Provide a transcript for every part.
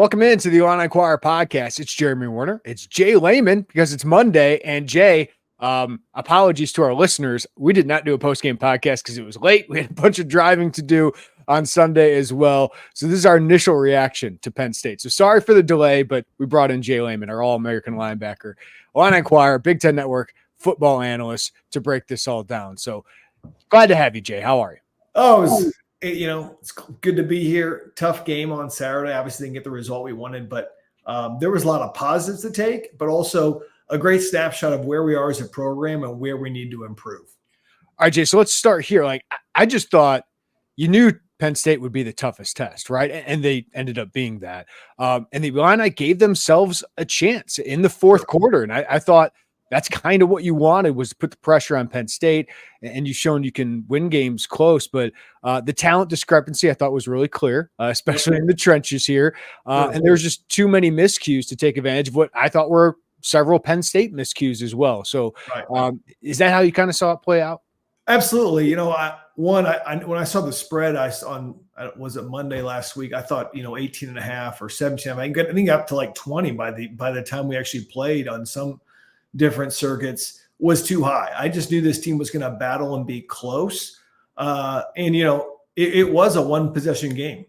Welcome into the Illini Inquirer Podcast. It's Leman and Werner. It's J Leman because it's Monday. And Jay, apologies to our listeners. We did not do a post-game podcast because it was late. We had a bunch of driving to do on Sunday as well. So this is our initial reaction to Penn State. So sorry for the delay, but we brought in J Leman, our All-American linebacker, Illini Inquirer, Big Ten Network football analyst, to break this all down. So glad to have you, Jay. How are you? It's good to be here. Tough game on Saturday. Obviously didn't get the result we wanted, but there was a lot of positives to take, but also a great snapshot of where we are as a program and where we need to improve. All right, Jay, so let's start here. I just thought you knew Penn State would be the toughest test, right? And they ended up being that. And the Illini gave themselves a chance in the fourth quarter. And I thought that's kind of what you wanted, was to put the pressure on Penn State, and you've shown you can win games close. But the talent discrepancy I thought was really clear, especially in the trenches here. And there's just too many miscues to take advantage of what I thought were several Penn State miscues as well. So is that how you kind of saw it play out? Absolutely. When I saw the spread, was it Monday last week? I thought, 18 and a half or 17. I think up to like 20 by the time we actually played on some different circuits was too high. I just knew this team was going to battle and be close. It was a one possession game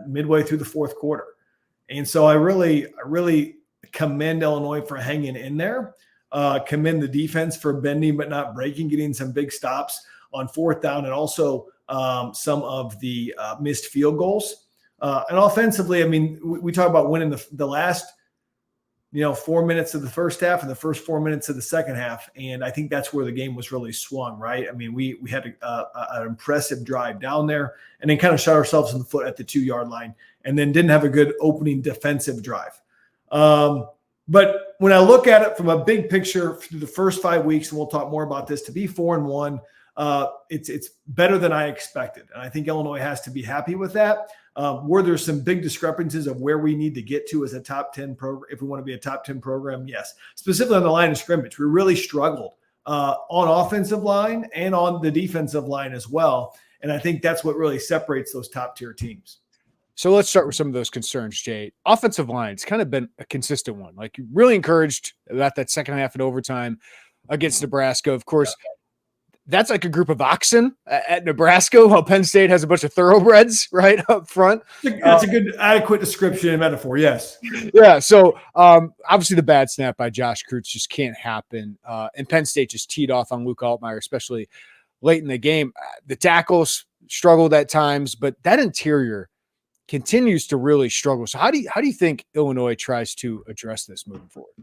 midway through the fourth quarter. And so I really commend Illinois for hanging in there, commend the defense for bending but not breaking, getting some big stops on fourth down, and also some of the missed field goals. And offensively, we talk about winning the last 4 minutes of the first half and the first 4 minutes of the second half. And I think that's where the game was really swung, right? We had an impressive drive down there and then kind of shot ourselves in the foot at the 2-yard line, and then didn't have a good opening defensive drive. But when I look at it from a big picture through the first 5 weeks, and we'll talk more about this, to be 4-1, it's better than I expected. And I think Illinois has to be happy with that. Were there some big discrepancies of where we need to get to as a top 10 program, if we want to be a top 10 program? Yes. Specifically on the line of scrimmage, we really struggled on offensive line and on the defensive line as well. And I think that's what really separates those top tier teams. So let's start with some of those concerns, Jay. Offensive line, it's kind of been a consistent one. Like, you really encouraged about that second half in overtime against Nebraska. Of course, that's like a group of oxen at Nebraska, while Penn State has a bunch of thoroughbreds right up front. That's a good, adequate description and metaphor. Yes. Yeah. So obviously the bad snap by Josh Kreutz just can't happen. And Penn State just teed off on Luke Altmaier, especially late in the game. The tackles struggled at times, but that interior continues to really struggle. So how do you think Illinois tries to address this moving forward?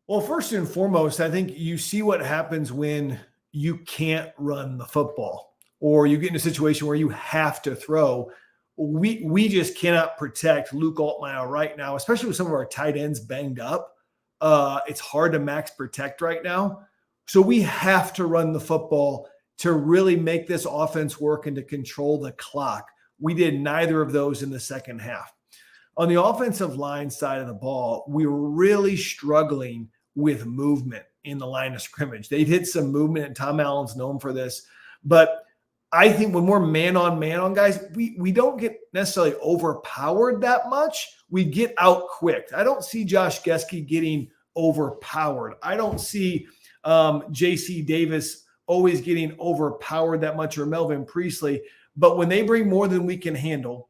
Well, first and foremost, I think you see what happens when you can't run the football, or you get in a situation where you have to throw. We just cannot protect Luke Altmaier right now, especially with some of our tight ends banged up. It's hard to max protect right now. So we have to run the football to really make this offense work and to control the clock. We did neither of those in the second half. On the offensive line side of the ball, we were really struggling with movement in the line of scrimmage. They'd hit some movement, and Tom Allen's known for this. But I think when we're man on guys, we don't get necessarily overpowered that much. We get out quick. I don't see Josh Geske getting overpowered. I don't see J.C. Davis always getting overpowered that much, or Melvin Priestley. But when they bring more than we can handle,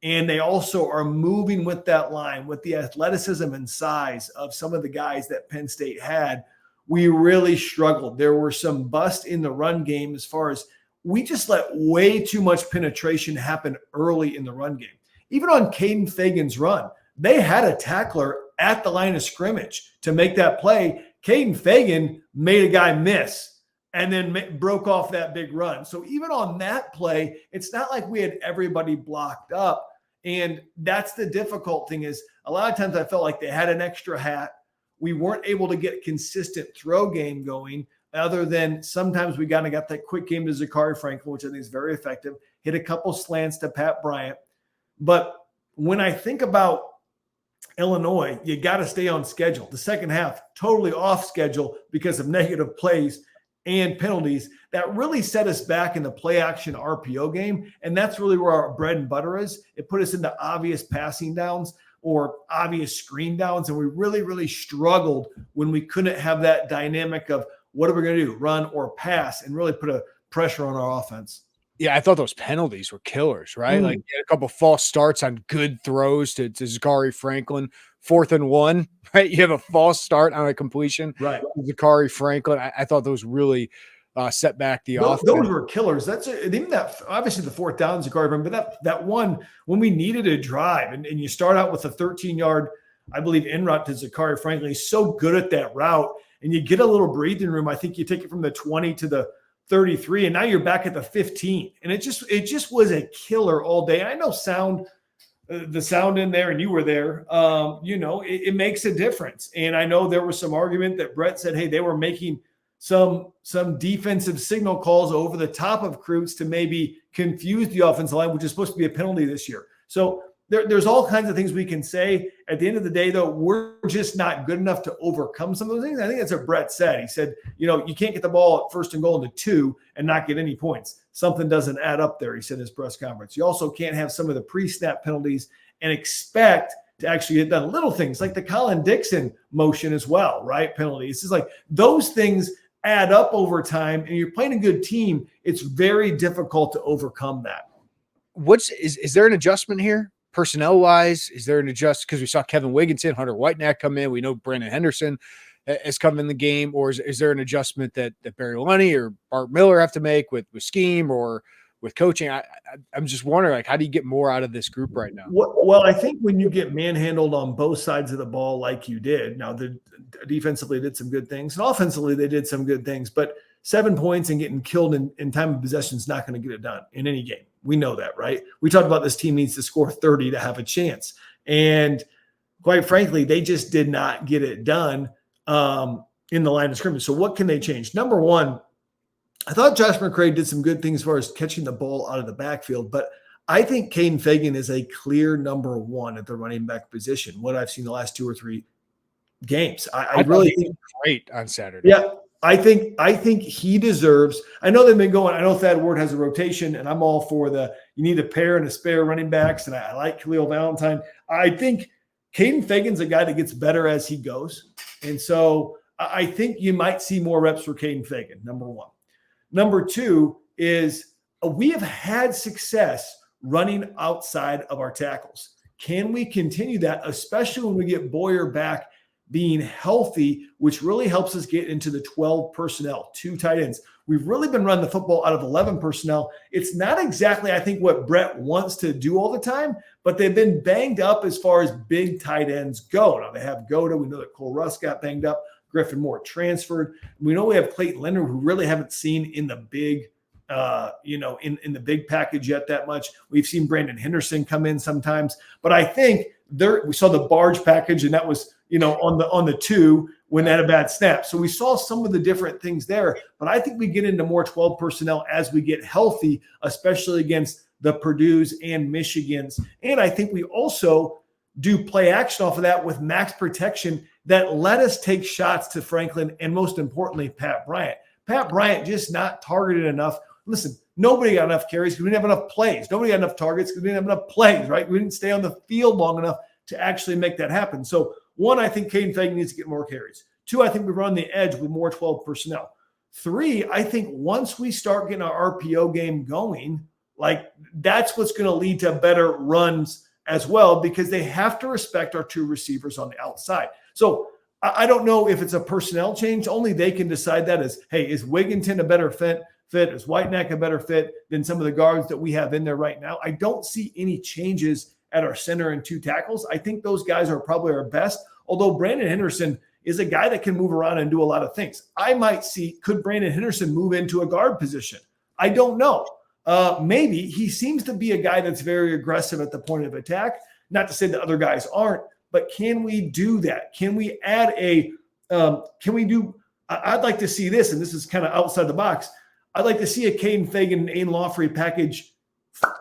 and they also are moving with that line, with the athleticism and size of some of the guys that Penn State had, we really struggled. There were some busts in the run game, as far as we just let way too much penetration happen early in the run game. Even on Caden Fagan's run, they had a tackler at the line of scrimmage to make that play. Caden Fagan made a guy miss and then broke off that big run. So even on that play, it's not like we had everybody blocked up. And that's the difficult thing, is a lot of times I felt like they had an extra hat. We weren't able to get consistent throw game going, other than sometimes we got that quick game to Zachary Franklin, which I think is very effective, hit a couple slants to Pat Bryant. But when I think about Illinois, you got to stay on schedule. The second half, totally off schedule because of negative plays. and penalties that really set us back in the play action RPO game. And that's really where our bread and butter is. It put us into obvious passing downs or obvious screen downs. And we really, really struggled when we couldn't have that dynamic of what are we going to do, run or pass, and really put a pressure on our offense. Yeah, I thought those penalties were killers, right? Like a couple false starts on good throws to Zachary Franklin, 4th and 1, right? You have a false start on a completion, right? Zachary Franklin. I thought those really set back the offense. Those were killers. That's even that. Obviously, the 4th down, Zachary Franklin, but that one when we needed a drive, and you start out with a 13-yard, I believe, en route to Zachary Franklin. He's so good at that route, and you get a little breathing room. I think you take it from the 20 to the 33, and now you're back at the 15, and it just was a killer all day. I know the sound in there, and you were there. It makes a difference. And I know there was some argument that Brett said, hey, they were making some defensive signal calls over the top of Kreutz to maybe confuse the offensive line, which is supposed to be a penalty this year. So there's all kinds of things we can say. At the end of the day, though, we're just not good enough to overcome some of those things. I think that's what Brett said. He said, you can't get the ball at 1st and goal into 2 and not get any points. Something doesn't add up there, he said in his press conference. You also can't have some of the pre-snap penalties and expect to actually get done. Little things like the Colin Dixon motion as well, right? Penalties. It's just like those things add up over time, and you're playing a good team. It's very difficult to overcome that. Is there an adjustment here? Personnel wise, is there an adjust? Because we saw Kevin Wigginton, Hunter Whitenack come in. We know Brandon Henderson has come in the game, or is there an adjustment that Barry Lunny or Bart Miller have to make with scheme or with coaching? I'm just wondering, like, how do you get more out of this group right now? Well, I think when you get manhandled on both sides of the ball, like you did, now defensively did some good things, and offensively they did some good things, but 7 points and getting killed in time of possession is not going to get it done in any game. We know that, right? We talked about this team needs to score 30 to have a chance. And quite frankly, they just did not get it done in the line of scrimmage. So what can they change? Number one, I thought Josh McCray did some good things as far as catching the ball out of the backfield, but I think Caden Fagan is a clear number 1 at the running back position, what I've seen the last 2 or 3 games. I really think great on Saturday. Yeah. I think he deserves. I know they've been going. I know Thad Ward has a rotation, and I'm all for you need a pair and a spare running backs, and I like Khalil Valentine. I think Caden Fagan's a guy that gets better as he goes, and so I think you might see more reps for Caden Fagan, number 1. Number 2 is we have had success running outside of our tackles. Can we continue that, especially when we get Boyer back being healthy, which really helps us get into the 12 personnel, 2 tight ends. We've really been running the football out of 11 personnel. It's not exactly, I think, what Brett wants to do all the time, but they've been banged up as far as big tight ends go. Now they have Goda. We know that Cole Russ got banged up. Griffin Moore transferred. We know we have Clayton Linder, who really haven't seen in the big, in the big package yet that much. We've seen Brandon Henderson come in sometimes, but I think we saw the barge package, and that was, on the 2 when they had a bad snap. So we saw some of the different things there, but I think we get into more 12 personnel as we get healthy, especially against the Purdue's and Michigan's. And I think we also do play action off of that with max protection that let us take shots to Franklin and, most importantly, Pat Bryant. Pat Bryant just not targeted enough. Listen, nobody got enough carries because we didn't have enough plays. Nobody got enough targets because we didn't have enough plays, right? We didn't stay on the field long enough to actually make that happen. So 1, I think Caden Fagan needs to get more carries. 2, I think we run the edge with more 12 personnel. 3, I think once we start getting our RPO game going, like that's what's going to lead to better runs as well, because they have to respect our 2 receivers on the outside. So I don't know if it's a personnel change. Only they can decide that hey, is Wigginton a better fit? Is Whitenack a better fit than some of the guards that we have in there right now? I don't see any changes at our center and 2 tackles. I think those guys are probably our best, although Brandon Henderson is a guy that can move around and do a lot of things. I might see, could Brandon Henderson move into a guard position? I don't know. Maybe. He seems to be a guy that's very aggressive at the point of attack. Not to say that other guys aren't, but can we do that? Can we add I'd like to see this, and this is kind of outside the box. I'd like to see a Caden Fagan and Aiden Lawfrey package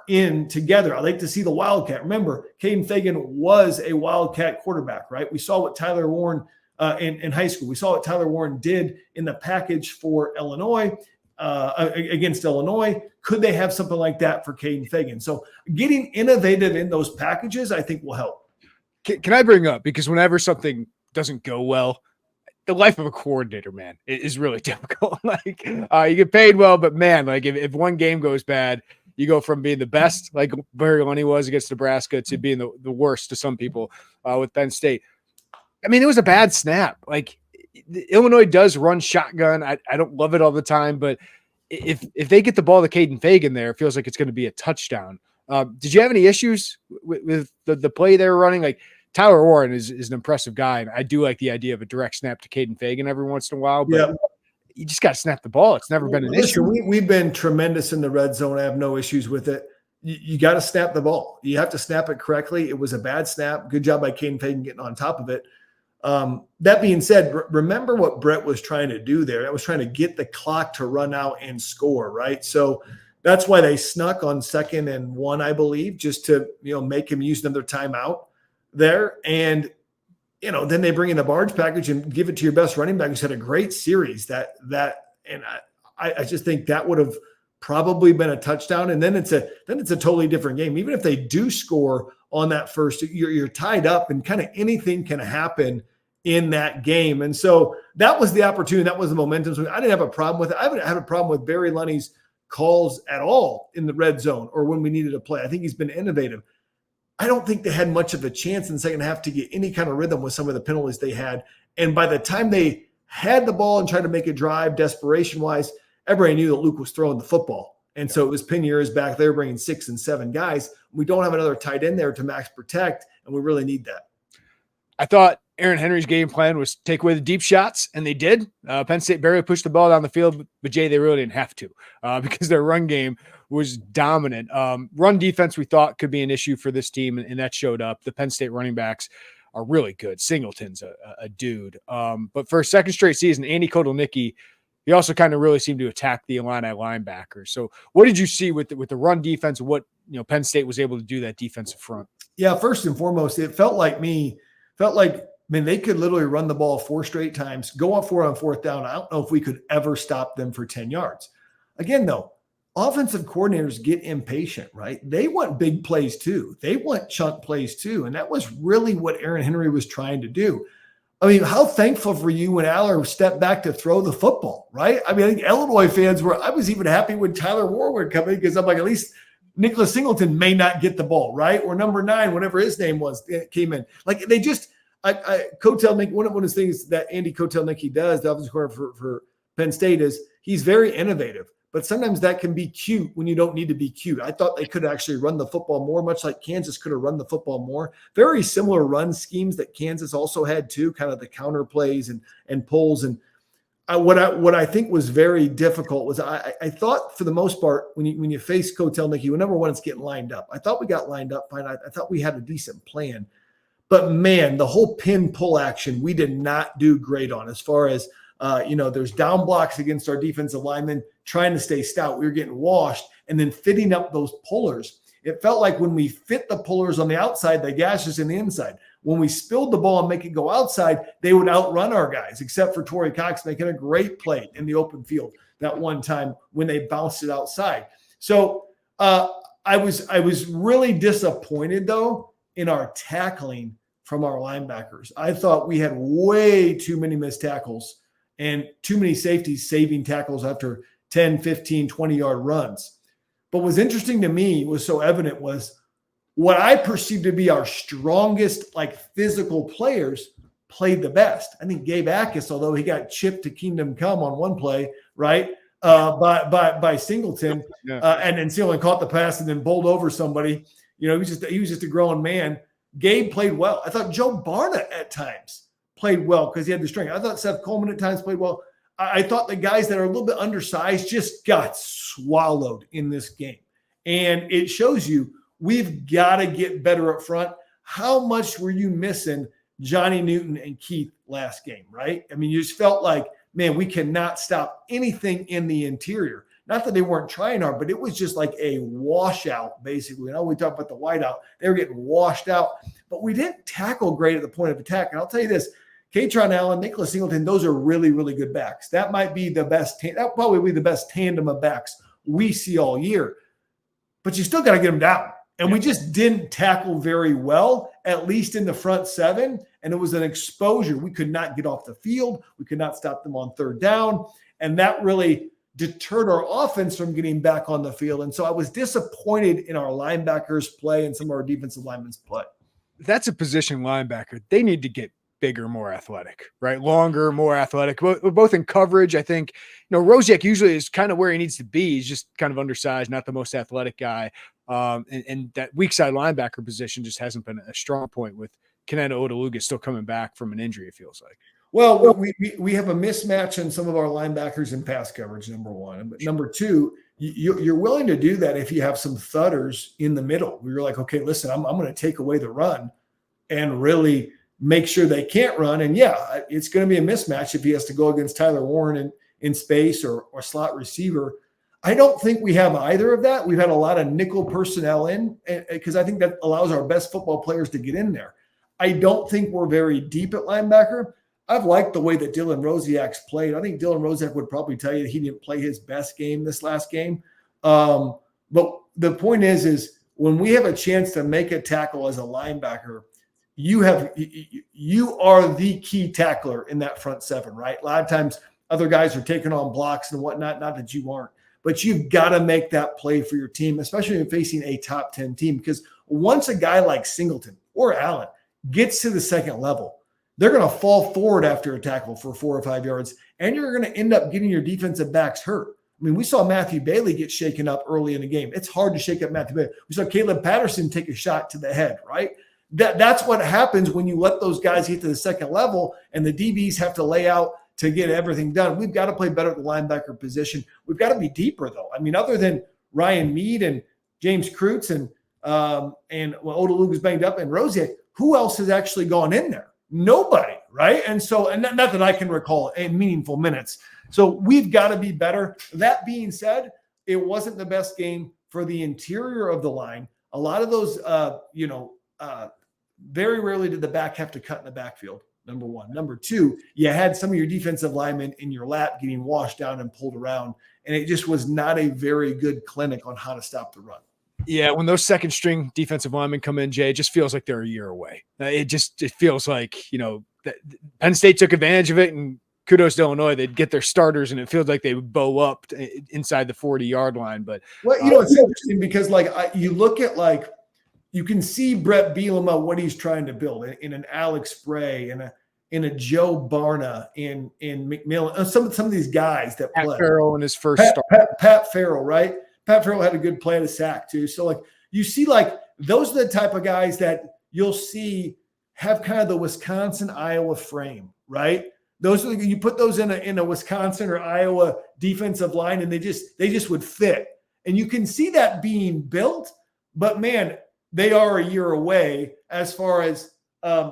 in together. I'd like to see the Wildcat. Remember, Caden Fagan was a Wildcat quarterback, right? We saw what Tyler Warren in high school. We saw what Tyler Warren did in the package for Illinois against Illinois. Could they have something like that for Caden Fagan? So getting innovative in those packages, I think, will help. Can I bring up, because whenever something doesn't go well, the life of a coordinator, man, is really difficult. Like you get paid well, but man, like if one game goes bad, you go from being the best, like Barry Lunny was against Nebraska, to being the worst to some people with Penn State. I mean, it was a bad snap. Like Illinois does run shotgun. I don't love it all the time, but if they get the ball to Caden Fagan there, it feels like it's going to be a touchdown. Did you have any issues with the play they were running? Like Tyler Warren is an impressive guy, and I do like the idea of a direct snap to Caden Fagan every once in a while, but you just got to snap the ball. It's never been an issue. We've been tremendous in the red zone. I have no issues with it. You got to snap the ball. You have to snap it correctly. It was a bad snap. Good job by Caden Fagan getting on top of it. That being said, remember what Brett was trying to do there. That was trying to get the clock to run out and score, right? So that's why they snuck on 2nd and 1, I believe, just to make him use another timeout there. And then they bring in the barge package and give it to your best running back who's had a great series. And I just think that would have probably been a touchdown. And then it's a totally different game. Even if they do score on that first, you're tied up, and kind of anything can happen in that game. And so that was the opportunity. That was the momentum. So I didn't have a problem with it. I haven't had a problem with Barry Lunny's calls at all in the red zone or when we needed to play. I think he's been innovative. I don't think they had much of a chance in the second half to get any kind of rhythm with some of the penalties they had. And by the time they had the ball and tried to make a drive desperation-wise, everybody knew that Luke was throwing the football. And so it was Pinheir's back there bringing 6 and 7 guys. We don't have another tight end there to max protect, and we really need that. I thought Aaron Henry's game plan was take away the deep shots, and they did. Penn State barely pushed the ball down the field, but Jay, they really didn't have to because their run game was dominant. Run defense we thought could be an issue for this team, and that showed up. The Penn State running backs are really good. Singleton's a dude. But for a second straight season, Andy Kotelnicki, he also kind of really seemed to attack the Illini linebackers. So what did you see with the run defense, what Penn State was able to do that defensive front? Yeah, first and foremost, it felt like they could literally run the ball 4 straight times, go up 4 on 4th down. I don't know if we could ever stop them for 10 yards. Again, though, offensive coordinators get impatient, right? They want big plays too. They want chunk plays too. And that was really what Aaron Henry was trying to do. I mean, how thankful for you when Aller stepped back to throw the football, right? I mean, I think Illinois fans I was even happy when Tyler Warren would come in, because I'm like, at least Nicholas Singleton may not get the ball, right? Or number 9, whatever his name was, came in. Like they just, Kotelnicki, one of his things that Andy Kotelnicki does, the offensive coordinator for Penn State, is he's very innovative. But sometimes that can be cute when you don't need to be cute. I thought they could actually run the football more, much like Kansas could have run the football more. Very similar run schemes that Kansas also had too, kind of the counter plays and pulls. And what I think was very difficult was I thought for the most part when you face Kotelnicki, well, number one, it's getting lined up. I thought we got lined up fine. I thought we had a decent plan. But man, the whole pin pull action we did not do great on, as far as there's down blocks against our defensive linemen trying to stay stout. We were getting washed, and then fitting up those pullers. It felt like when we fit the pullers on the outside, they gash us in the inside. When we spilled the ball and make it go outside, they would outrun our guys, except for Torrey Cox making a great play in the open field that one time when they bounced it outside. So I was really disappointed, though, in our tackling from our linebackers. I thought we had way too many missed tackles and too many safeties saving tackles after 10, 15, 20-yard runs. But what's interesting to me was so evident was what I perceived to be our strongest, physical players played the best. I think Gabe Akis, although he got chipped to kingdom come on one play, right, by Singleton, and then Singleton caught the pass and then bowled over somebody. He was just a grown man. Gabe played well. I thought Joe Barna at times played well because he had the strength. I thought Seth Coleman at times played well. I thought the guys that are a little bit undersized just got swallowed in this game. And it shows you we've got to get better up front. How much were you missing Johnny Newton and Keith last game, right? I mean, you just felt like, man, we cannot stop anything in the interior. Not that they weren't trying hard, but it was just like a washout, basically. We talk about the whiteout. They were getting washed out. But we didn't tackle great at the point of attack. And I'll tell you this, Katron Allen, Nicholas Singleton, those are really, really good backs. That might be the best. That probably be the best tandem of backs we see all year. But you still got to get them down. And we just didn't tackle very well, at least in the front seven. And it was an exposure. We could not get off the field. We could not stop them on third down. And that really deterred our offense from getting back on the field. And so I was disappointed in our linebackers play and some of our defensive linemen's play. That's a position linebacker. They need to get bigger, more athletic, right? Longer, more athletic, both in coverage. I think, Rosiak usually is kind of where he needs to be. He's just kind of undersized, not the most athletic guy. And that weak side linebacker position just hasn't been a strong point with Kenetta Odaluga still coming back from an injury, it feels like. Well, we have a mismatch in some of our linebackers in pass coverage, number one. But number two, you're willing to do that if you have some thudders in the middle. You're like, okay, listen, I'm going to take away the run and really make sure they can't run. And yeah, it's going to be a mismatch if he has to go against Tyler Warren in space or slot receiver. I don't think we have either of that. We've had a lot of nickel personnel in because I think that allows our best football players to get in there. I don't think we're very deep at linebacker. I've liked the way that Dylan Rosiak's played. I think Dylan Rosiak would probably tell you that he didn't play his best game this last game. But the point is when we have a chance to make a tackle as a linebacker, you are the key tackler in that front seven, right? A lot of times other guys are taking on blocks and whatnot, not that you aren't. But you've got to make that play for your team, especially when facing a top 10 team. Because once a guy like Singleton or Allen gets to the second level, they're going to fall forward after a tackle for 4 or 5 yards, and you're going to end up getting your defensive backs hurt. I mean, we saw Matthew Bailey get shaken up early in the game. It's hard to shake up Matthew Bailey. We saw Caleb Patterson take a shot to the head, right? That's what happens when you let those guys get to the second level and the DBs have to lay out to get everything done. We've got to play better at the linebacker position. We've got to be deeper, though. I mean, other than Ryan Mead and James Kreutz and Odaluga's banged up and Rosiak, who else has actually gone in there? Nobody, right? And not that I can recall in meaningful minutes. So we've got to be better. That being said, it wasn't the best game for the interior of the line. A lot of those, very rarely did the back have to cut in the backfield, number one. Number two, you had some of your defensive linemen in your lap getting washed down and pulled around, and it just was not a very good clinic on how to stop the run. Yeah, when those second string defensive linemen come in, Jay, it just feels like they're a year away. It feels like, that Penn State took advantage of it, and kudos to Illinois. They'd get their starters, and it feels like they would bow up inside the 40-yard line. But it's interesting because you look at you can see Brett Bielema, what he's trying to build in an Alex Spray and in a Joe Barna in McMillan, some of these guys that play. Pat Farrell in his first start. Pat Farrell, right? Pat Farrell had a good play at a sack too. So you see those are the type of guys that you'll see have kind of the Wisconsin, Iowa frame, right? Those are you put those in a Wisconsin or Iowa defensive line and they just would fit. And you can see that being built, but man, they are a year away as far as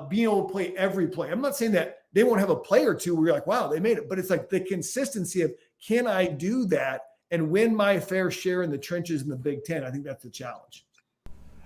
being able to play every play. I'm not saying that they won't have a play or two where you're like, wow, they made it. But it's like the consistency of, can I do that and win my fair share in the trenches in the Big Ten? I think that's the challenge.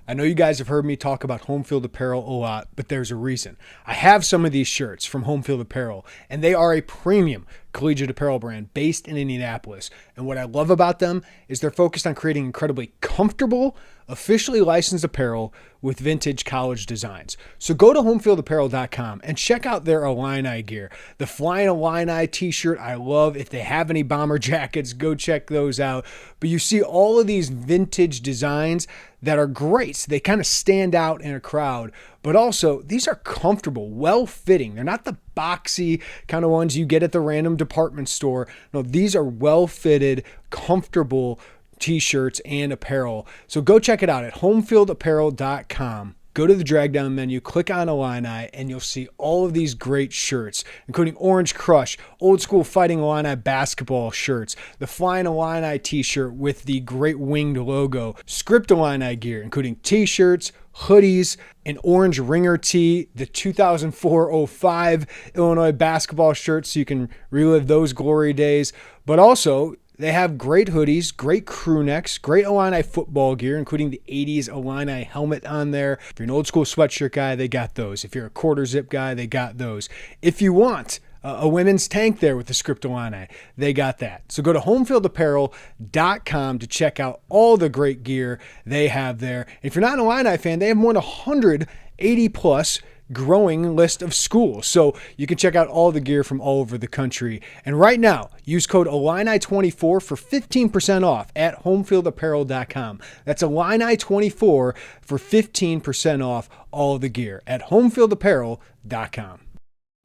I know you guys have heard me talk about Home Field Apparel a lot, but there's a reason. I have some of these shirts from Home Field Apparel, and they are a premium collegiate apparel brand based in Indianapolis. And what I love about them is they're focused on creating incredibly comfortable, officially licensed apparel with vintage college designs. So go to homefieldapparel.com and check out their Illini gear. The Flying Illini t-shirt I love. If they have any bomber jackets, go check those out. But you see all of these vintage designs that are great. They kind of stand out in a crowd, but also these are comfortable, well-fitting. They're not the boxy kind of ones you get at the random department store. No, these are well-fitted, comfortable t-shirts and apparel. So go check it out at homefieldapparel.com. Go to the drag down menu, click on Illini, and you'll see all of these great shirts, including Orange Crush, old school Fighting Illini basketball shirts, the Flying Illini t-shirt with the great winged logo, Script Illini gear, including t-shirts, hoodies, an orange ringer tee, the 2004-05 Illinois basketball shirt so you can relive those glory days, but also They have great hoodies, great crew necks, great Illini football gear, including the 80s Illini helmet on there. If you're an old school sweatshirt guy, they got those. If you're a quarter zip guy, they got those. If you want a women's tank there with the script Illini, they got that. So go to homefieldapparel.com to check out all the great gear they have there. And if you're not an Illini fan, they have more than 180 plus growing list of schools. So you can check out all the gear from all over the country. And right now, use code Illini24 for 15% off at homefieldapparel.com. That's Illini24 for 15% off all of the gear at homefieldapparel.com.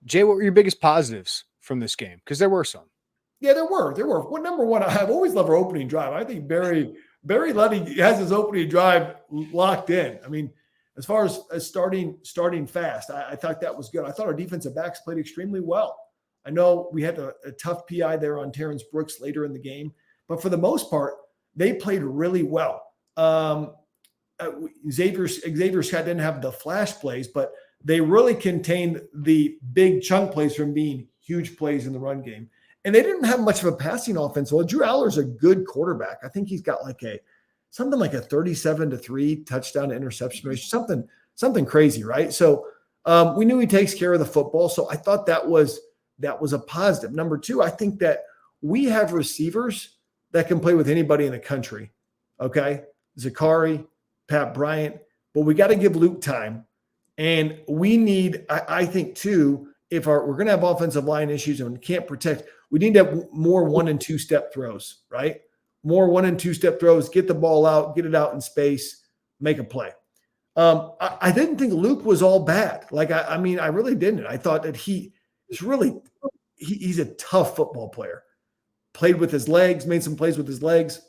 Jay, what were your biggest positives from this game? Because there were some. Yeah, there were. Well, number one, I've always loved our opening drive. I think Barry Luddy has his opening drive locked in. I mean, as far as starting fast, I thought that was good. I thought our defensive backs played extremely well. I know we had a tough PI there on Terrence Brooks later in the game, but for the most part, they played really well. Xavier Scott didn't have the flash plays, but they really contained the big chunk plays from being huge plays in the run game. And they didn't have much of a passing offense. Well, Drew Aller's a good quarterback. I think he's got something like a 37-3 touchdown to interception ratio, something crazy, right? So we knew he takes care of the football. So I thought that was a positive. Number two, I think that we have receivers that can play with anybody in the country. Okay. Zakari, Pat Bryant, but we got to give Luke time. And we need, I think too, if we're going to have offensive line issues and we can't protect, we need to have more 1- and 2-step throws, right? More 1- and 2-step throws, get the ball out, get it out in space, make a play. I didn't think Luke was all bad. I mean, I really didn't. I thought that he's a tough football player. Played with his legs, made some plays with his legs.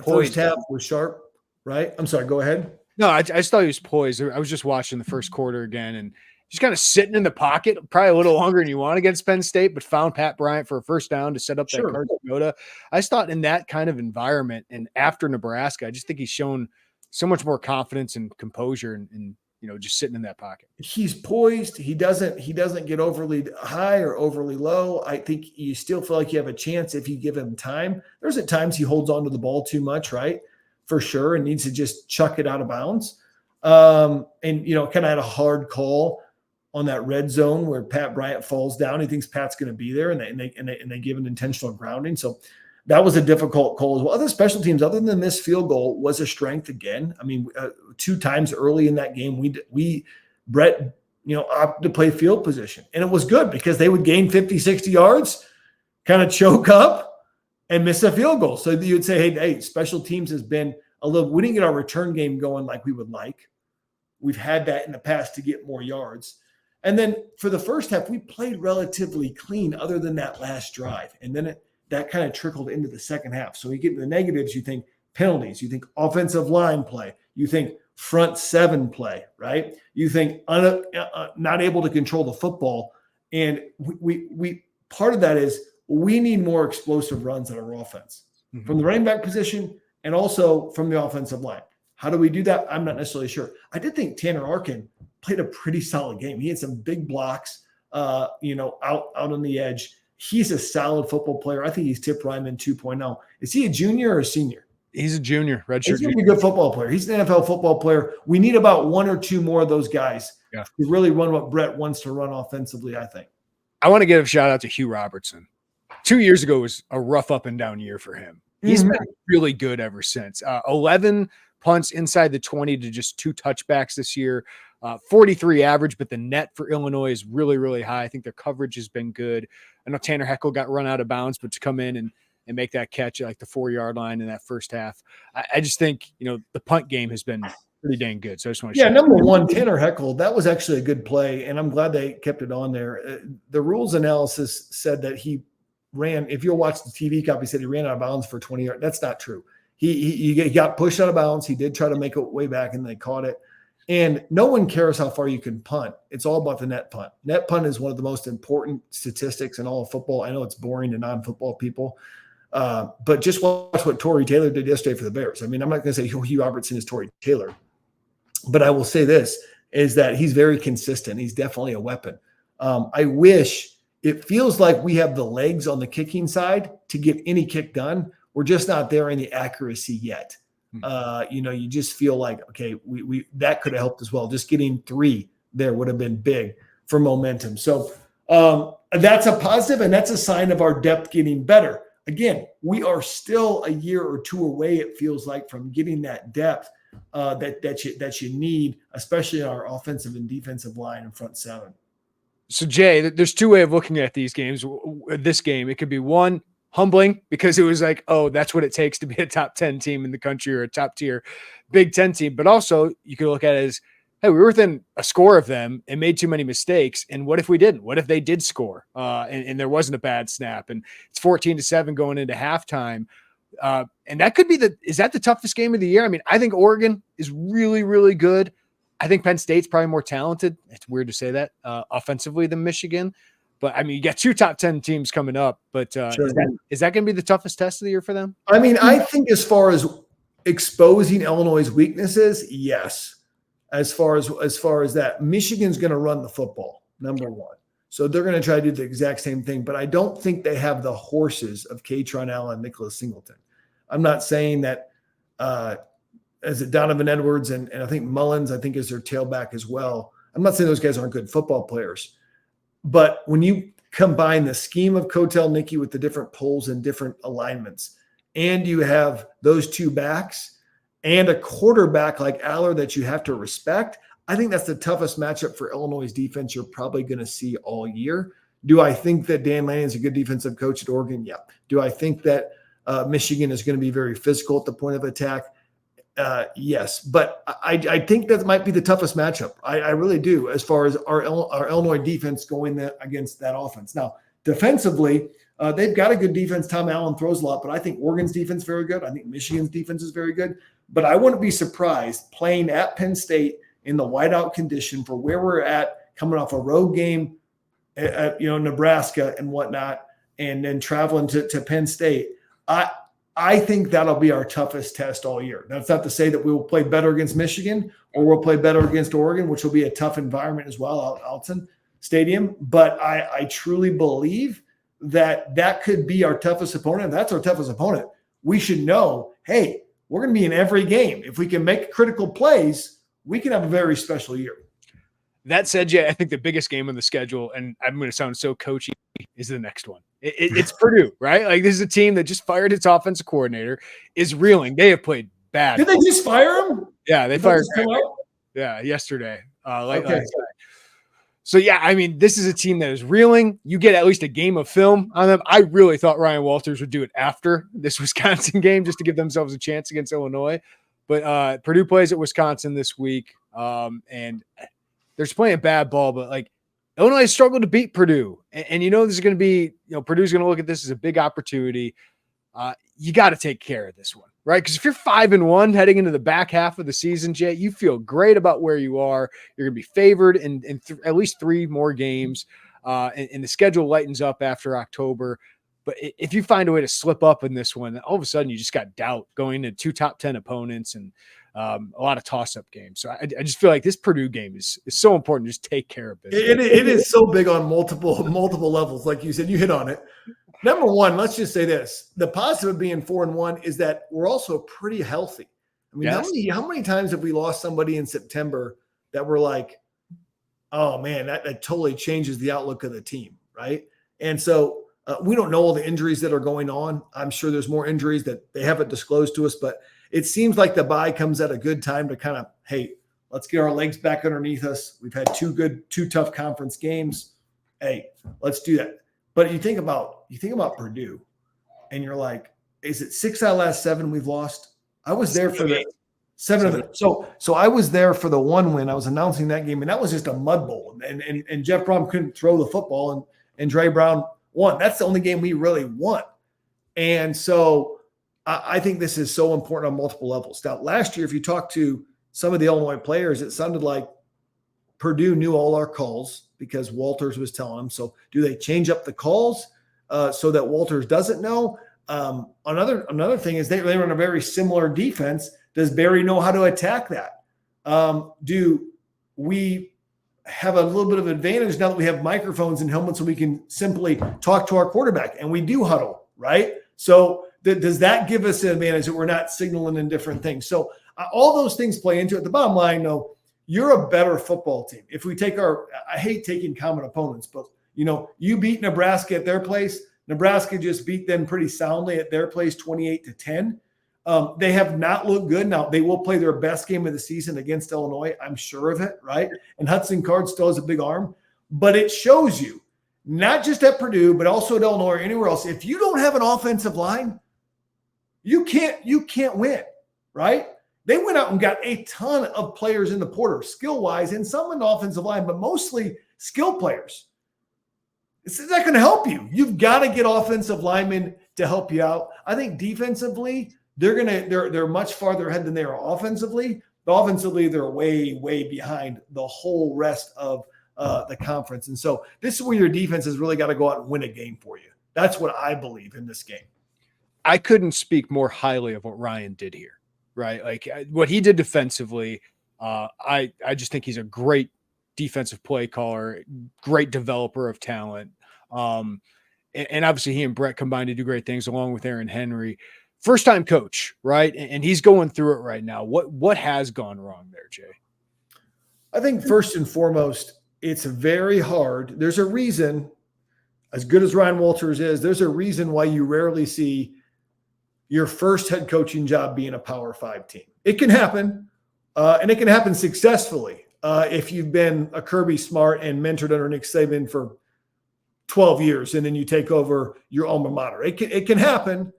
First half was sharp, right? I'm sorry, go ahead. No, I just thought he was poised. I was just watching the first quarter again, and just kind of sitting in the pocket, probably a little longer than you want against Penn State, but found Pat Bryant for a first down to set up that Cardinal. I just thought in that kind of environment and after Nebraska, I just think he's shown so much more confidence and composure and just sitting in that pocket. He's poised. He doesn't get overly high or overly low. I think you still feel like you have a chance if you give him time. There's at times he holds onto the ball too much, right? For sure, and needs to just chuck it out of bounds. And kind of had a hard call on that red zone where Pat Bryant falls down. He thinks Pat's going to be there, and they give an intentional grounding. So that was a difficult call as well. Other special teams, other than this field goal, was a strength again. I mean, 2 times early in that game, Brett opted to play field position, and it was good because they would gain 50, 60 yards, kind of choke up, and miss a field goal. So you would say, hey, special teams has been we didn't get our return game going like we would like. We've had that in the past to get more yards. And then for the first half, we played relatively clean other than that last drive. And then that kind of trickled into the second half. So you get into the negatives, you think penalties, you think offensive line play, you think front 7 play, right? You think not able to control the football. And we part of that is we need more explosive runs in our offense from the running back position and also from the offensive line. How do we do that? I'm not necessarily sure. I did think Tanner Arkin played a pretty solid game. He had some big blocks, out on the edge. He's a solid football player. I think he's Tip Ryman 2.0. Is he a junior or a senior? He's a junior, redshirt. He's going to be a good football player. He's an NFL football player. We need about 1 or 2 more of those guys to really run what Brett wants to run offensively, I think. I want to give a shout out to Hugh Robertson. 2 years ago was a rough up and down year for him. He's been really good ever since. 11 punts inside the 20 to just 2 touchbacks this year. 43 average, but the net for Illinois is really, really high. I think their coverage has been good. I know Tanner Heckle got run out of bounds, but to come in and make that catch at the 4-yard line in that first half, I just think, the punt game has been pretty dang good. So I just want to number one, Tanner Heckle, that was actually a good play, and I'm glad they kept it on there. The rules analysis said that he ran, if you'll watch the TV copy, said he ran out of bounds for 20 yards. That's not true. He got pushed out of bounds. He did try to make it way back, and they caught it. And no one cares how far you can punt. It's all about the net punt. Net punt is one of the most important statistics in all of football. I know it's boring to non-football people, but just watch what Torrey Taylor did yesterday for the Bears. I mean, I'm not going to say Hugh Robertson is Torrey Taylor, but I will say this, is that he's very consistent. He's definitely a weapon. I wish it feels like we have the legs on the kicking side to get any kick done. We're just not there in the accuracy yet. You just feel like, okay, we that could have helped as well. Just getting 3 there would have been big for momentum. So that's a positive, and that's a sign of our depth getting better. Again, we are still a year or 2 away, it feels like, from getting that depth that you need, especially in our offensive and defensive line and front 7. So Jay, there's 2 ways of looking at these games. This game, it could be one, humbling, because it was like, oh, that's what it takes to be a top 10 team in the country or a top tier Big Ten team. But also you can look at it as, hey, we were within a score of them and made too many mistakes. And what if we didn't? What if they did score and there wasn't a bad snap and it's 14-7 going into halftime? And that could be is that the toughest game of the year? I mean, I think Oregon is really, really good. I think Penn State's probably more talented. It's weird to say that offensively than Michigan. But, I mean, you got 2 top 10 teams coming up. But sure. Is that going to be the toughest test of the year for them? I mean, I think as far as exposing Illinois' weaknesses, yes. As far as that, Michigan's going to run the football, number one. So they're going to try to do the exact same thing. But I don't think they have the horses of Katron Allen, Nicholas Singleton. I'm not saying that as it Donovan Edwards and I think Mullins, I think, is their tailback as well. I'm not saying those guys aren't good football players. But when you combine the scheme of Kotel Nicky with the different pulls and different alignments, and you have those 2 backs and a quarterback like Aller that you have to respect, I think that's the toughest matchup for Illinois' defense you're probably going to see all year. Do I think that Dan Lanning is a good defensive coach at Oregon? Yeah. Do I think that Michigan is going to be very physical at the point of attack? Yes, but I think that might be the toughest matchup. I really do, as far as our Illinois defense going against that offense. Now, defensively, they've got a good defense. Tom Allen throws a lot, but I think Oregon's defense is very good. I think Michigan's defense is very good. But I wouldn't be surprised playing at Penn State in the whiteout condition for where we're at, coming off a road game at Nebraska and whatnot, and then traveling to Penn State. I think that'll be our toughest test all year. That's not to say that we will play better against Michigan or we'll play better against Oregon, which will be a tough environment as well, Alton Stadium. But I truly believe that could be our toughest opponent. If that's our toughest opponent, we should know, hey, we're going to be in every game. If we can make critical plays, we can have a very special year. That said, Jay, I think the biggest game on the schedule, and I'm going to sound so coachy, is the next one. It's Purdue, right? Like, this is a team that just fired its offensive coordinator, is reeling. They have played bad. Did they just fire him? Yeah, they fired him. Yeah, yesterday. Okay. So, yeah, I mean, this is a team that is reeling. You get at least a game of film on them. I really thought Ryan Walters would do it after this Wisconsin game just to give themselves a chance against Illinois. But Purdue plays at Wisconsin this week, and they're just playing bad ball. But, like, Illinois struggled to beat Purdue. And this is going to be, Purdue's going to look at this as a big opportunity. You got to take care of this one, right? Because if you're 5-1 heading into the back half of the season, Jay, you feel great about where you are. You're going to be favored in at least 3 more games. And the schedule lightens up after October. But if you find a way to slip up in this one, all of a sudden you just got doubt going into 2 top 10 opponents and a lot of toss-up games. So I just feel like this Purdue game is so important. Just take care of business. It is so big on multiple levels. Like you said, you hit on it. Number one, let's just say this. The positive of being 4-1 is that we're also pretty healthy. I mean, yes. How many times have we lost somebody in September that we're like, oh, man, that totally changes the outlook of the team, right? And so we don't know all the injuries that are going on. I'm sure there's more injuries that they haven't disclosed to us, but it seems like the bye comes at a good time to kind of, hey, let's get our legs back underneath us. We've had 2 tough conference games. Hey, let's do that. But you think about Purdue, and you're like, is it 6 out of the last 7 we've lost? I was there for the 7 of them. So I was there for the 1 win. I was announcing that game, and that was just a mud bowl. And Jeff Brom couldn't throw the football, and Dre Brown won. That's the only game we really won. And so I think this is so important on multiple levels. Now, last year, if you talk to some of the Illinois players, it sounded like Purdue knew all our calls because Walters was telling them. So do they change up the calls so that Walters doesn't know? Another thing is they run a very similar defense. Does Barry know how to attack that? Do we have a little bit of advantage now that we have microphones and helmets, so we can simply talk to our quarterback, and we do huddle, right? So does that give us an advantage that we're not signaling in different things? So all those things play into it. The bottom line, though, you're a better football team. If we take I hate taking common opponents, but you beat Nebraska at their place. Nebraska just beat them pretty soundly at their place, 28-10. They have not looked good. Now, they will play their best game of the season against Illinois. I'm sure of it, right? And Hudson Card still has a big arm. But it shows you, not just at Purdue, but also at Illinois or anywhere else, if you don't have an offensive line, you can't win, right? They went out and got a ton of players in the portal, skill-wise, and some in the offensive line, but mostly skill players. It's not going to help you. You've got to get offensive linemen to help you out. I think defensively, they're much farther ahead than they are offensively. But offensively, they're way, way behind the whole rest of the conference. And so this is where your defense has really got to go out and win a game for you. That's what I believe in this game. I couldn't speak more highly of what Ryan did here, right? Like what he did defensively. I just think he's a great defensive play caller, great developer of talent. And obviously he and Brett combined to do great things along with Aaron Henry. First time coach, right? And he's going through it right now. What has gone wrong there, Jay? I think first and foremost, it's very hard. There's a reason, as good as Ryan Walters is, there's a reason why you rarely see your first head coaching job being a Power 5 team. It can happen, and it can happen successfully if you've been a Kirby Smart and mentored under Nick Saban for 12 years, and then you take over your alma mater. It can happen.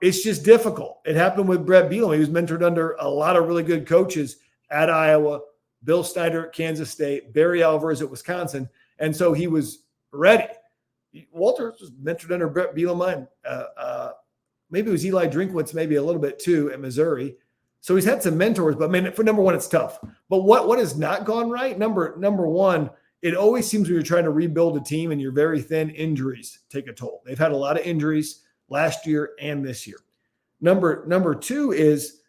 It's just difficult. It happened with Brett Bielema. He was mentored under a lot of really good coaches at Iowa, Bill Snyder at Kansas State, Barry Alvarez at Wisconsin. And so he was ready. Walters was mentored under Brett Bielema, and maybe it was Eli Drinkwitz, maybe a little bit too, at Missouri. So he's had some mentors, but man, for number one, it's tough. But what has not gone right? Number one, it always seems when you're trying to rebuild a team and you're very thin, injuries take a toll. They've had a lot of injuries last year and this year. Number two is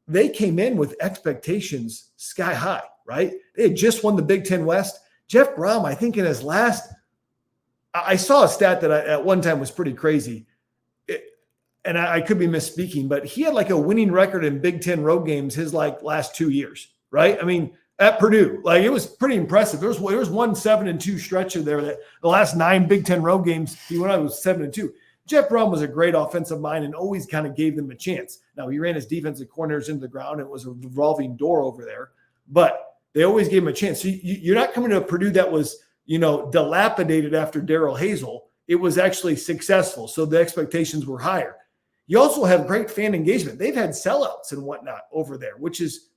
they came in with expectations sky high, right? They had just won the Big Ten West. Jeff Brom, I think in his last, I saw a stat that at one time was pretty crazy. And I could be misspeaking, but he had like a winning record in Big Ten road games his last 2 years, right? I mean, at Purdue, it was pretty impressive. There was 1 7-2 stretch in there that the last 9 Big Ten road games he went on was 7-2. Jeff Brom was a great offensive mind and always kind of gave them a chance. Now he ran his defensive coordinators into the ground. And it was a revolving door over there, but they always gave him a chance. So you're not coming to a Purdue that was, dilapidated after Darrell Hazel. It was actually successful. So the expectations were higher. You also have great fan engagement. They've had sellouts and whatnot over there, which is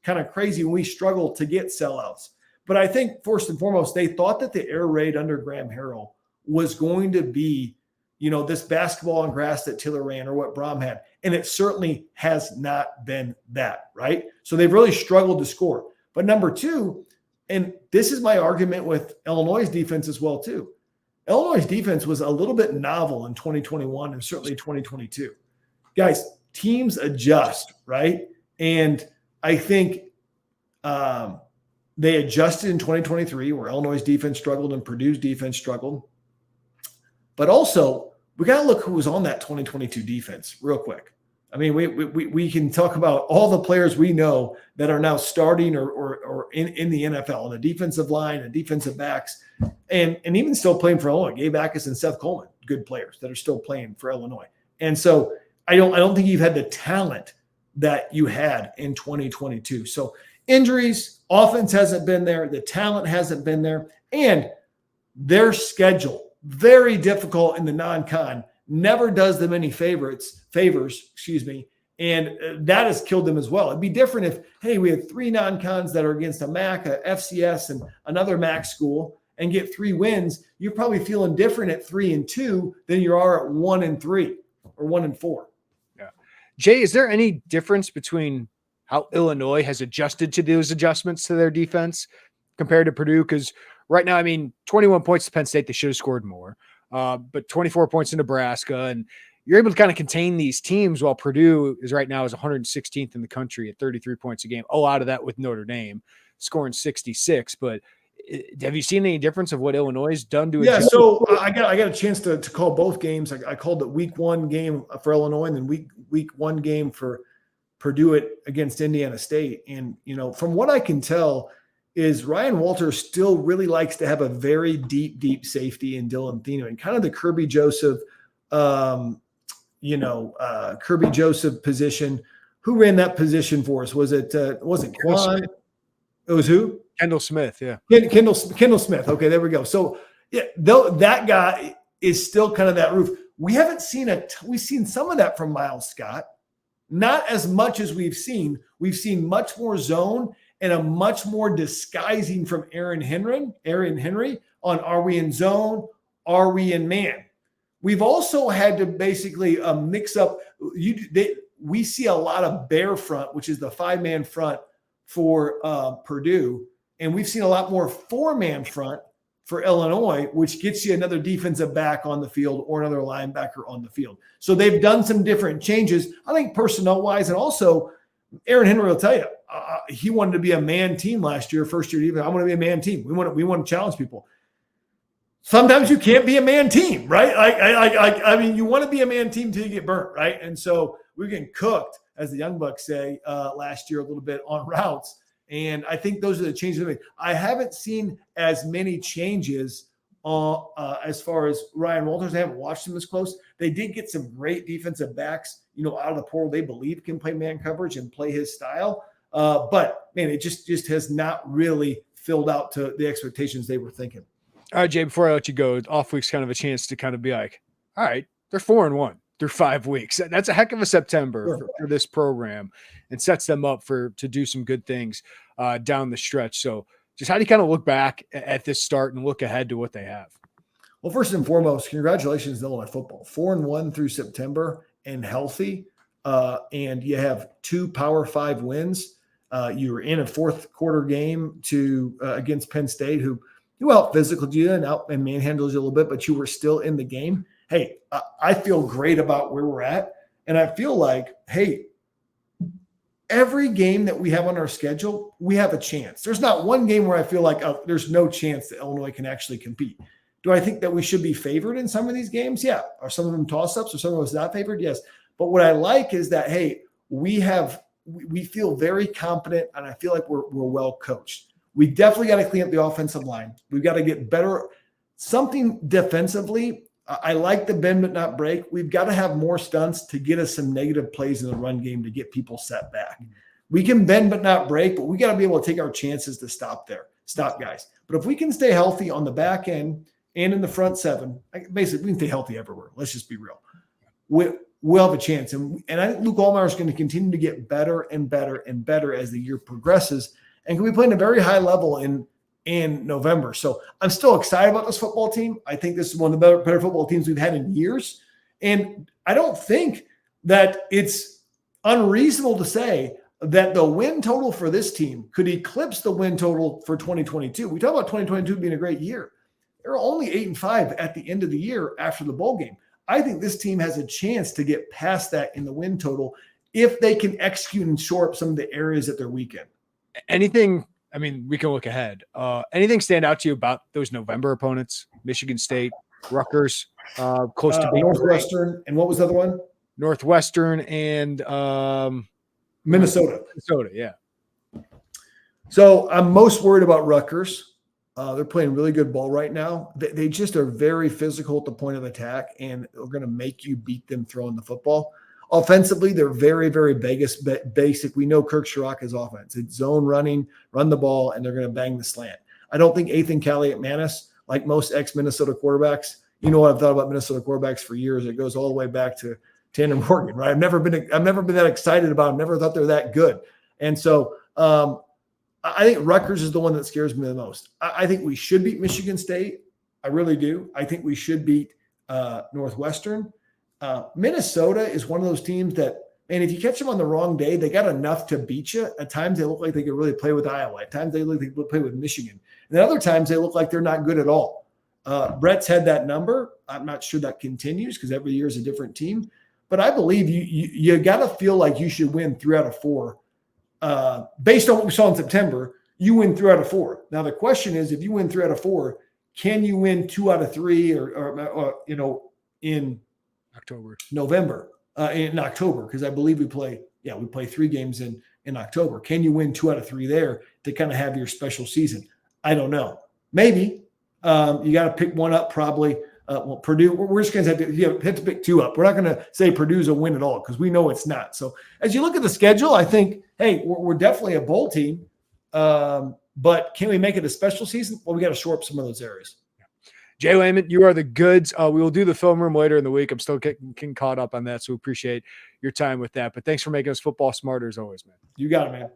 kind of crazy when we struggle to get sellouts. But I think first and foremost, they thought that the air raid under Graham Harrell was going to be, this basketball on grass that Tiller ran or what Brom had. And it certainly has not been that, right? So they've really struggled to score. But number two, and this is my argument with Illinois' defense as well too. Illinois' defense was a little bit novel in 2021 and certainly 2022. Guys, teams adjust, right? And I think they adjusted in 2023 where Illinois' defense struggled and Purdue's defense struggled. But also, we got to look who was on that 2022 defense real quick. I mean, we can talk about all the players we know that are now starting or in the NFL on the defensive line and defensive backs and even still playing for Illinois. Gabe Backus and Seth Coleman, good players that are still playing for Illinois. And so I don't think you've had the talent that you had in 2022. So injuries, offense hasn't been there, the talent hasn't been there, and their schedule, very difficult in the non-con, never does them any favors, and that has killed them as well. It'd be different if, hey, we had 3 non-cons that are against a MAC, a FCS, and another MAC school and get 3 wins. You're probably feeling different at 3-2 than you are at 1-3 or 1-4. Yeah. Jay, is there any difference between how Illinois has adjusted to those adjustments to their defense compared to Purdue? Because right now, 21 points to Penn State, they should have scored more. But 24 points in Nebraska, and you're able to kind of contain these teams while Purdue is right now is 116th in the country at 33 points a game. A lot of that with Notre Dame. scoring 66. But have you seen any difference of what Illinois has done to Yeah, adjust? so I got a chance to call both games. I called the week 1 game for Illinois and then week 1 game for Purdue against Indiana State. And, from what I can tell is Ryan Walters still really likes to have a very deep safety in Dylan Thino and kind of the Kirby Joseph position. Who ran that position for us? Was it Quan? It was who? Kendall Smith, yeah. Kendall Smith. Okay, there we go. So yeah, that guy is still kind of that roof. We haven't seen we've seen some of that from Miles Scott, not as much as we've seen. We've seen much more zone and a much more disguising from Aaron Henry on are we in zone, are we in man. We've also had to basically mix up. We see a lot of bear front, which is the 5-man front for Purdue. And we've seen a lot more 4-man front for Illinois, which gets you another defensive back on the field or another linebacker on the field. So they've done some different changes, I think personnel-wise. And also, Aaron Henry will tell you, he wanted to be a man team last year, first year even. I want to be a man team. We want to challenge people. Sometimes you can't be a man team, right? I mean, you want to be a man team until you get burnt, right? And so we're getting cooked, as the Young Bucks say, last year a little bit on routes. And I think those are the changes. I haven't seen as many changes as far as Ryan Walters. I haven't watched them as close. They did get some great defensive backs, out of the portal they believe can play man coverage and play his style. But, man, it just has not really filled out to the expectations they were thinking. All right, Jay, before I let you go, off week's kind of a chance to kind of be like, all right, they're 4-1 through 5 weeks. That's a heck of a September for this program and sets them up to do some good things down the stretch. So just how do you kind of look back at this start and look ahead to what they have? Well, first and foremost, congratulations to Illinois football. 4-1 through September and healthy. And you have 2 Power 5 wins. You were in a fourth quarter game against Penn State, who out physicaled you and manhandled you a little bit, but you were still in the game. Hey, I feel great about where we're at. And I feel like, hey, every game that we have on our schedule, we have a chance. There's not one game where I feel like there's no chance that Illinois can actually compete. Do I think that we should be favored in some of these games? Yeah. Are some of them toss-ups? Or some of us not favored? Yes. But what I like is that, hey, we feel very confident, and I feel like we're well coached. We definitely got to clean up the offensive line. We've got to get better. Something defensively, I like the bend but not break. We've got to have more stunts to get us some negative plays in the run game to get people set back. We can bend but not break, but we got to be able to take our chances to stop guys. But if we can stay healthy on the back end and in the front 7, basically we can stay healthy everywhere. Let's just be real. We'll have a chance. And I think Luke Allmeyer is going to continue to get better and better and better as the year progresses and can be playing a very high level in November. So I'm still excited about this football team. I think this is one of the better football teams we've had in years. And I don't think that it's unreasonable to say that the win total for this team could eclipse the win total for 2022. We talk about 2022 being a great year. They're only 8-5 at the end of the year after the bowl game. I think this team has a chance to get past that in the win total if they can execute and shore up some of the areas that they're weak in. Anything, I mean, we can look ahead. Anything stand out to you about those November opponents? Michigan State, Rutgers, close to being Northwestern, and what was the other one? Northwestern and Minnesota. Minnesota, yeah. So I'm most worried about Rutgers. They're playing really good ball right now. They just are very physical at the point of attack, and they're going to make you beat them throwing the football. Offensively, they're very, very basic. We know Kirk Shiraka's offense. It's zone running, run the ball, and they're going to bang the slant. I don't think Ethan Calliot-Manis, like most ex-Minnesota quarterbacks, you know what I've thought about Minnesota quarterbacks for years. It goes all the way back to Tanner Morgan, right? I've never been that excited about them. Never thought they're that good. And so I think Rutgers is the one that scares me the most. I think we should beat Michigan State. I really do. I think we should beat Northwestern. Minnesota is one of those teams that, man, if you catch them on the wrong day, they got enough to beat you. At times they look like they could really play with Iowa. At times they look like they could play with Michigan. And at other times they look like they're not good at all. Brett's had that number. I'm not sure that continues because every year is a different team. But I believe you got to feel like you should win 3 out of 4. Based on what we saw in September, you win 3 out of 4. Now the question is, if you win 3 out of 4, can you win 2 out of 3 or in November, in October? Because I believe we play 3 games in October. Can you win 2 out of 3 there to kind of have your special season? I don't know. Maybe you got to pick one up probably. Purdue, we're just going to have to pick 2 up. We're not going to say Purdue's a win at all because we know it's not. So as you look at the schedule, I think, hey, we're definitely a bowl team. But can we make it a special season? Well, we got to shore up some of those areas. J Leman, you are the goods. We will do the film room later in the week. I'm still getting caught up on that, so we appreciate your time with that. But thanks for making us football smarter as always, man. You got it, man.